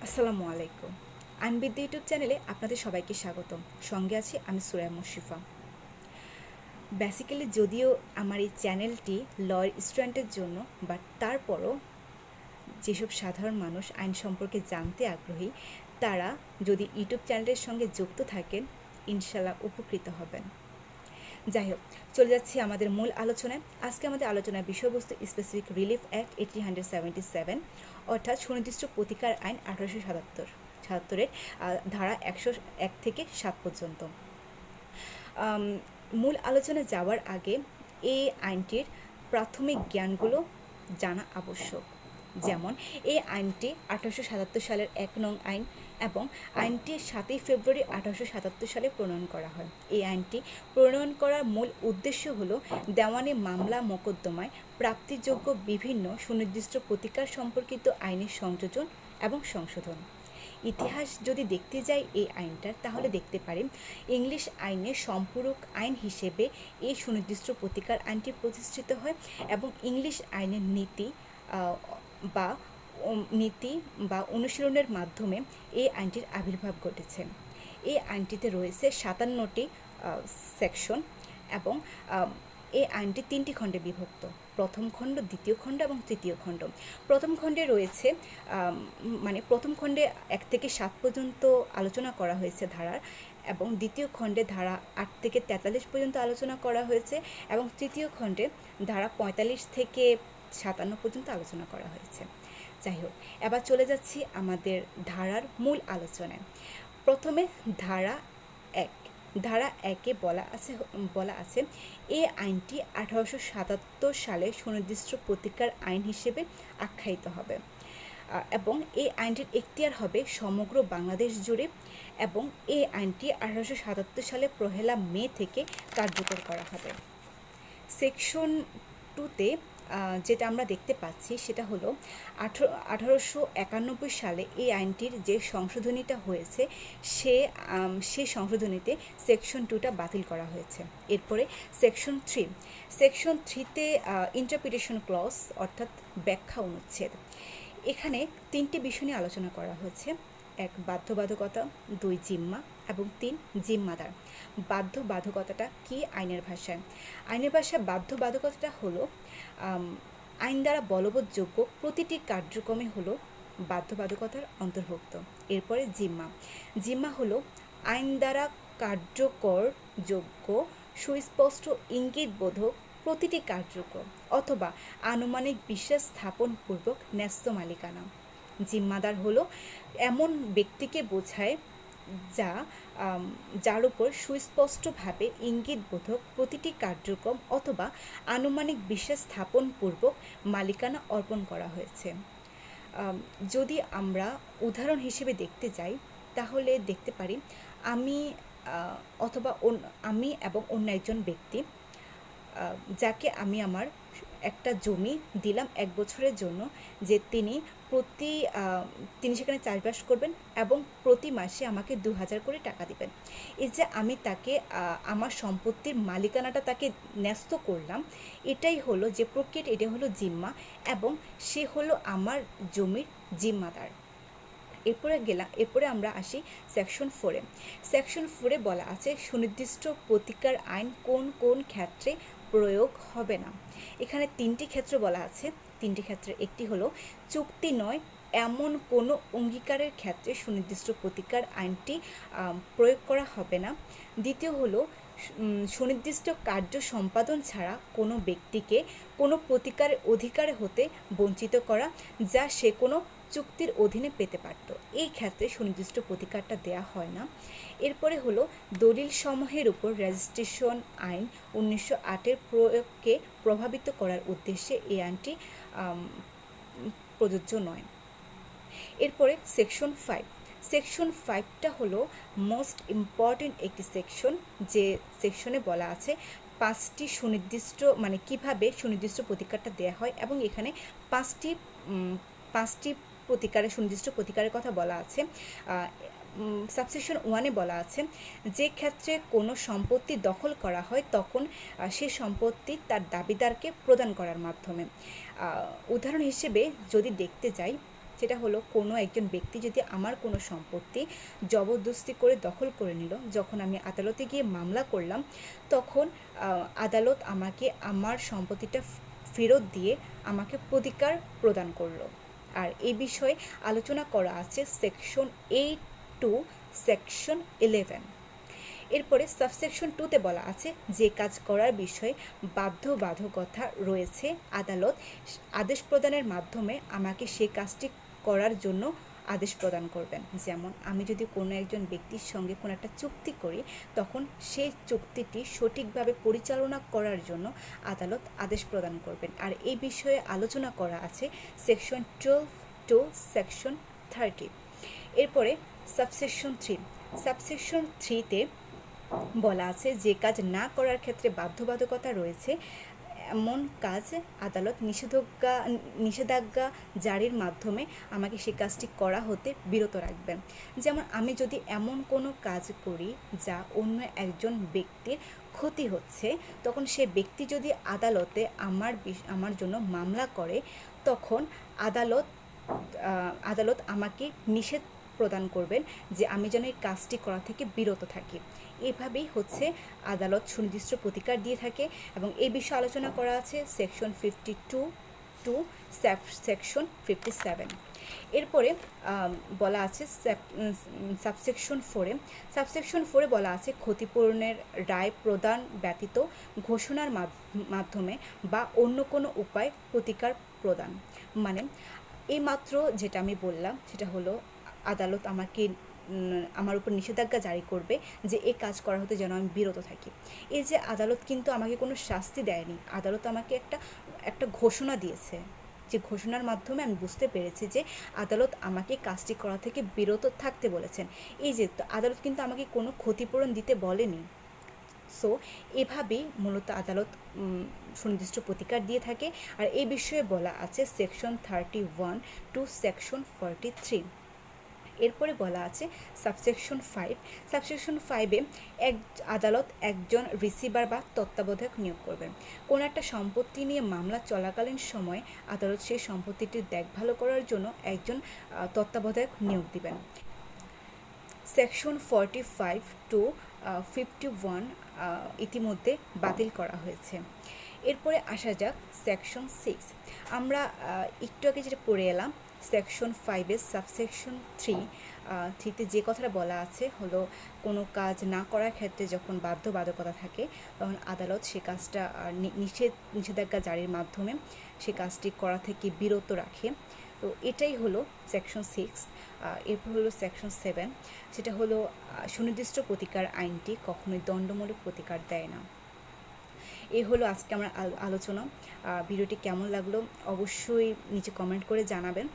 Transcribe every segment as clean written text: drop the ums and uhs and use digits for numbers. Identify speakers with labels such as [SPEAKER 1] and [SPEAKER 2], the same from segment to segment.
[SPEAKER 1] আসসালামু আলাইকুম। আইনবিদ্যা ইউটিউব চ্যানেলে আপনাদের সবাইকে স্বাগতম। সঙ্গে আছি আমি সুরাইয়া মুশরিফা। বেসিক্যালি যদিও আমার এই চ্যানেলটি লয়ের স্টুডেন্টের জন্য, বাট তারপরও যেসব সাধারণ মানুষ আইন সম্পর্কে জানতে আগ্রহী তারা যদি ইউটিউব চ্যানেলের সঙ্গে যুক্ত থাকেন ইনশাল্লাহ উপকৃত হবেন। যাই হোক, চলে যাচ্ছি আমাদের মূল আলোচনায়। আজকে আমাদের আলোচনার বিষয়বস্তু স্পেসিফিক রিলিফ অ্যাক্ট 1877, অর্থাৎ সুনির্দিষ্ট প্রতিকার আইন 1877-এর ধারা 101 থেকে 7 পর্যন্ত। মূল আলোচনায় যাওয়ার আগে এই আইনটির প্রাথমিক জ্ঞানগুলো জানা আবশ্যক। যেমন এই আইনটি 1877 সালের 1 নং আইন এবং আইনটি 7 ফেব্রুয়ারি 1877 সালে প্রণয়ন করা হয়। এই আইনটি প্রণয়ন করার মূল উদ্দেশ্য হলো দেওয়ানি মামলা মোকদ্দমায় প্রাপ্তিযোগ্য বিভিন্ন সুনির্দিষ্ট প্রতিকার সম্পর্কিত আইনের সংযোজন এবং সংশোধন। ইতিহাস যদি দেখতে যাই এই আইনটার, তাহলে দেখতে পারি ইংলিশ আইনের সম্পূরক আইন হিসেবে এই সুনির্দিষ্ট প্রতিকার আইনটি প্রতিষ্ঠিত হয় এবং ইংলিশ আইনের নীতি বা অনুশীলনের মাধ্যমে এই আইনটির আবির্ভাব ঘটেছে। এই আইনটিতে রয়েছে 57টি সেকশন এবং এই আইনটি 3টি খণ্ডে বিভক্ত: প্রথম খণ্ড, দ্বিতীয় খণ্ড এবং তৃতীয় খণ্ড। প্রথম খণ্ডে রয়েছে প্রথম খণ্ডে 1 থেকে 7 পর্যন্ত আলোচনা করা হয়েছে ধারার, এবং দ্বিতীয় খণ্ডে ধারা 8 থেকে 43 পর্যন্ত আলোচনা করা হয়েছে, এবং তৃতীয় খণ্ডে ধারা 45 থেকে 57 পর্যন্ত আলোচনা করা হয়েছে। যাই হোক, এবার চলে যাচ্ছি আমাদের ধারার মূল আলোচনায়। প্রথমে ধারা 1। ধারা 1-এ বলা আছে এই আইনটি 1877 সালে সুনির্দিষ্ট প্রতিকার আইন হিসেবে আখ্যায়িত হবে এবং এই আইনটির এখতিয়ার হবে সমগ্র বাংলাদেশ জুড়ে, এবং এই আইনটি 1877 সালে 1 মে থেকে কার্যকর করা হবে। সেকশন 2-তে যেটা আমরা দেখতে পাচ্ছি সেটা হলো 1891 সালে এই আইনটির যে সংশোধনীটা হয়েছে সে সংশোধনীতে সেকশন 2টা বাতিল করা হয়েছে। এরপরে সেকশন 3-তে ইন্টারপ্রিটেশন ক্লজ অর্থাৎ ব্যাখ্যা অনুচ্ছেদ। এখানে 3টি বিষয় নিয়ে আলোচনা করা হয়েছে: 1 বাধ্যবাধকতা, 2 জিম্মা এবং 3 জিম্মাদার। বাধ্যবাধকতাটা কি আইনের ভাষায়? আইনের ভাষায় বাধ্যবাধকতাটা হলো আইন দ্বারা বলবৎযোগ্য প্রতিটি কার্যক্রমে হলো বাধ্যবাধকতার অন্তর্ভুক্ত। এরপরে জিম্মা হলো আইন দ্বারা কার্যকরযোগ্য সুস্পষ্ট ইঙ্গিতবোধক প্রতিটি কার্যক্রম অথবা আনুমানিক বিশ্বাস স্থাপনপূর্বক ন্যস্ত মালিকানা। জিম্মাদার হলো এমন ব্যক্তিকে বোঝায় যার উপর সুস্পষ্টভাবে ইঙ্গিতবোধক প্রতিটি কার্যক্রম অথবা আনুমানিক বিশ্বাস স্থাপনপূর্বক মালিকানা অর্পণ করা হয়েছে। যদি আমরা উদাহরণ হিসেবে দেখতে যাই, তাহলে দেখতে পারি আমি এবং অন্য একজন ব্যক্তি যাকে আমি আমার একটা জমি দিলাম 1 বছরের জন্য, যে তিনি সেখানে চাষবাস করবেন এবং প্রতি মাসে আমাকে 2000 করে টাকা দিবেন। এই যে আমি তাকে আমার সম্পত্তির মালিকানাটা তাকে ন্যস্ত করলাম, এটাই হলো যে প্রক্রিয়া, এটা হলো জিম্মা, এবং সে হলো আমার জমির জিম্মাদার। এরপরে আমরা আসি সেকশন 4-এ। সেকশন 4-এ বলা আছে সুনির্দিষ্ট প্রতিকার আইন কোন কোন ক্ষেত্রে প্রয়োগ হবে না। এখানে 3টি ক্ষেত্র বলা আছে। 3টি ক্ষেত্রে একটি হলো চুক্তি নয় এমন কোনো অঙ্গীকারের ক্ষেত্রে সুনির্দিষ্ট প্রতিকার আইনটি প্রয়োগ করা হবে না। দ্বিতীয় হলো সুনির্দিষ্ট কার্য সম্পাদন ছাড়া কোনো ব্যক্তিকে কোনো প্রতিকারের অধিকার হতে বঞ্চিত করা যা সে কোনো চুক্তির অধীনে পেতে পারত, এই ক্ষেত্রে সুনির্দিষ্ট প্রতিকারটা দেয়া হয় না। এরপরে হলো দলিল সমূহের উপর রেজিস্ট্রেশন আইন 1908-এর প্রয়োগকে প্রভাবিত করার উদ্দেশ্যে এই আইনটি প্রযোজ্য নয়। এরপরে সেকশন 5টা হলো মোস্ট ইম্পর্টেন্ট একটি সেকশন, যে সেকশনে বলা আছে 5টি সুনির্দিষ্ট কিভাবে সুনির্দিষ্ট প্রতিকারটা দেয়া হয়, এবং এখানে 5টি সুনির্দিষ্ট প্রতিকারের কথা বলা আছে। সাবসেকশন 1-এ বলা আছে যে ক্ষেত্রে কোনো সম্পত্তি দখল করা হয় তখন সে সম্পত্তি তার দাবিদারকে প্রদান করার মাধ্যমে। উদাহরণ হিসেবে যদি দেখতে যাই, সেটা হলো কোনো একজন ব্যক্তি যদি আমার কোনো সম্পত্তি জবরদস্তি করে দখল করে নিল, যখন আমি আদালতে গিয়ে মামলা করলাম, তখন আদালত আমাকে আমার সম্পত্তিটা ফেরত দিয়ে আমাকে প্রতিকার প্রদান করলো। আর এই বিষয়ে আলোচনা করা আছে সেকশন 8 টু সেকশন 11। এরপরে সাবসেকশন 2তে বলা আছে যে কাজ করার বিষয়ে বাধ্যবাধকতা রয়েছে, আদালত আদেশ প্রদানের মাধ্যমে আমাকে সেই কাজটি করার জন্য আদেশ প্রদান করবেন। যেমন আমি যদি কোনো একজন ব্যক্তির সঙ্গে কোনো একটা চুক্তি করি, তখন সেই চুক্তিটি সঠিকভাবে পরিচালনা করার জন্য আদালত আদেশ প্রদান করবেন। আর এই বিষয়ে আলোচনা করা আছে সেকশন 12 টু সেকশন 30। এরপরে সাবসেকশন 3। সাবসেকশন 3তে বলা আছে যে কাজ না করার ক্ষেত্রে বাধ্যবাধকতা রয়েছে, এমন কাজ আদালত নিষেধাজ্ঞা জারির মাধ্যমে আমাকে সেই কাজটি করা হতে বিরত রাখবেন। যেমন আমি যদি এমন কোনো কাজ করি যা অন্য একজন ব্যক্তির ক্ষতি হচ্ছে, তখন সে ব্যক্তি যদি আদালতে আমার জন্য মামলা করে, তখন আদালত আমাকে নিষেধ প্রদান করবেন যে আমি যেন এই কাজটি করা থেকে বিরত থাকি। এভাবেই হচ্ছে আদালত সুনির্দিষ্ট প্রতিকার দিয়ে থাকে, এবং এই বিষয়ে আলোচনা করা আছে সেকশন 52 টু সেকশন 57। এরপরে বলা আছে সাবসেকশন 4-এ। সাবসেকশন 4-এ বলা আছে ক্ষতিপূরণের রায় প্রদান ব্যতীত ঘোষণার মাধ্যমে বা অন্য কোনো উপায় প্রতিকার প্রদান। মানে এইমাত্র যেটা আমি বললাম সেটা হলো আদালত আমার উপর নিষেধাজ্ঞা জারি করবে যে এই কাজ করা হতে যেন আমি বিরত থাকি। এই যে আদালত কিন্তু আমাকে কোনো শাস্তি দেয়নি, আদালত আমাকে একটা ঘোষণা দিয়েছে, যে ঘোষণার মাধ্যমে আমি বুঝতে পেরেছি যে আদালত আমাকে কাজটি করা থেকে বিরত থাকতে বলেছেন। এই যে আদালত কিন্তু আমাকে কোনো ক্ষতিপূরণ দিতে বলেনি। সো এভাবেই মূলত আদালত সুনির্দিষ্ট প্রতিকার দিয়ে থাকে। আর এই বিষয়ে বলা আছে সেকশন 31 টু সেকশন 43। এরপরে বলা আছে সাবসেকশন 5। সাবসেকশন 5-এ আদালত একজন রিসিভার বা তত্ত্বাবধায়ক নিয়োগ করবেন। কোনো একটা সম্পত্তি নিয়ে মামলা চলাকালীন সময় আদালত সেই সম্পত্তিটির দেখভাল করার জন্য একজন তত্ত্বাবধায়ক নিয়োগ দিবেন। সেকশন 45 টু 51 ইতিমধ্যে বাতিল করা হয়েছে। এরপরে আসা যাক সেকশন 6। আমরা একটু আগে যেটা পড়ে এলাম সেকশন 5-এর সাবসেকশন 3তে যে কথাটা বলা আছে হলো কোনো কাজ না করার ক্ষেত্রে যখন বাধ্যবাধকতা থাকে, তখন আদালত সে কাজটা নিষেধাজ্ঞা জারির মাধ্যমে সে কাজটি করা থেকে বিরত রাখে। তো এটাই হলো সেকশন 6। এরপর হলো সেকশন 7, সেটা হলো সুনির্দিষ্ট প্রতিকার আইনটি কখনোই দণ্ডমূলক প্রতিকার দেয় না। এই হলো আজকে আমার আলোচনা। ভিডিওটি কেমন লাগলো অবশ্যই নিচে কমেন্ট করে জানাবেন।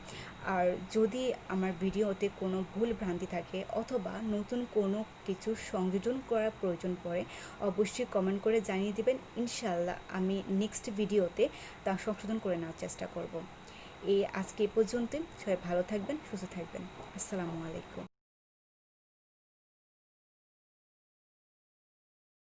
[SPEAKER 1] আর যদি আমার ভিডিওতে কোনো ভুল ভ্রান্তি থাকে অথবা নতুন কোনো কিছু সংযোজন করার প্রয়োজন পড়ে, অবশ্যই কমেন্ট করে জানিয়ে দেবেন। ইনশাআল্লাহ আমি নেক্সট ভিডিওতে তা সংশোধন করে নেওয়ার চেষ্টা করব। আজকে এই পর্যন্ত। সবাই ভালো থাকবেন, সুস্থ থাকবেন। আসসালামু আলাইকুম।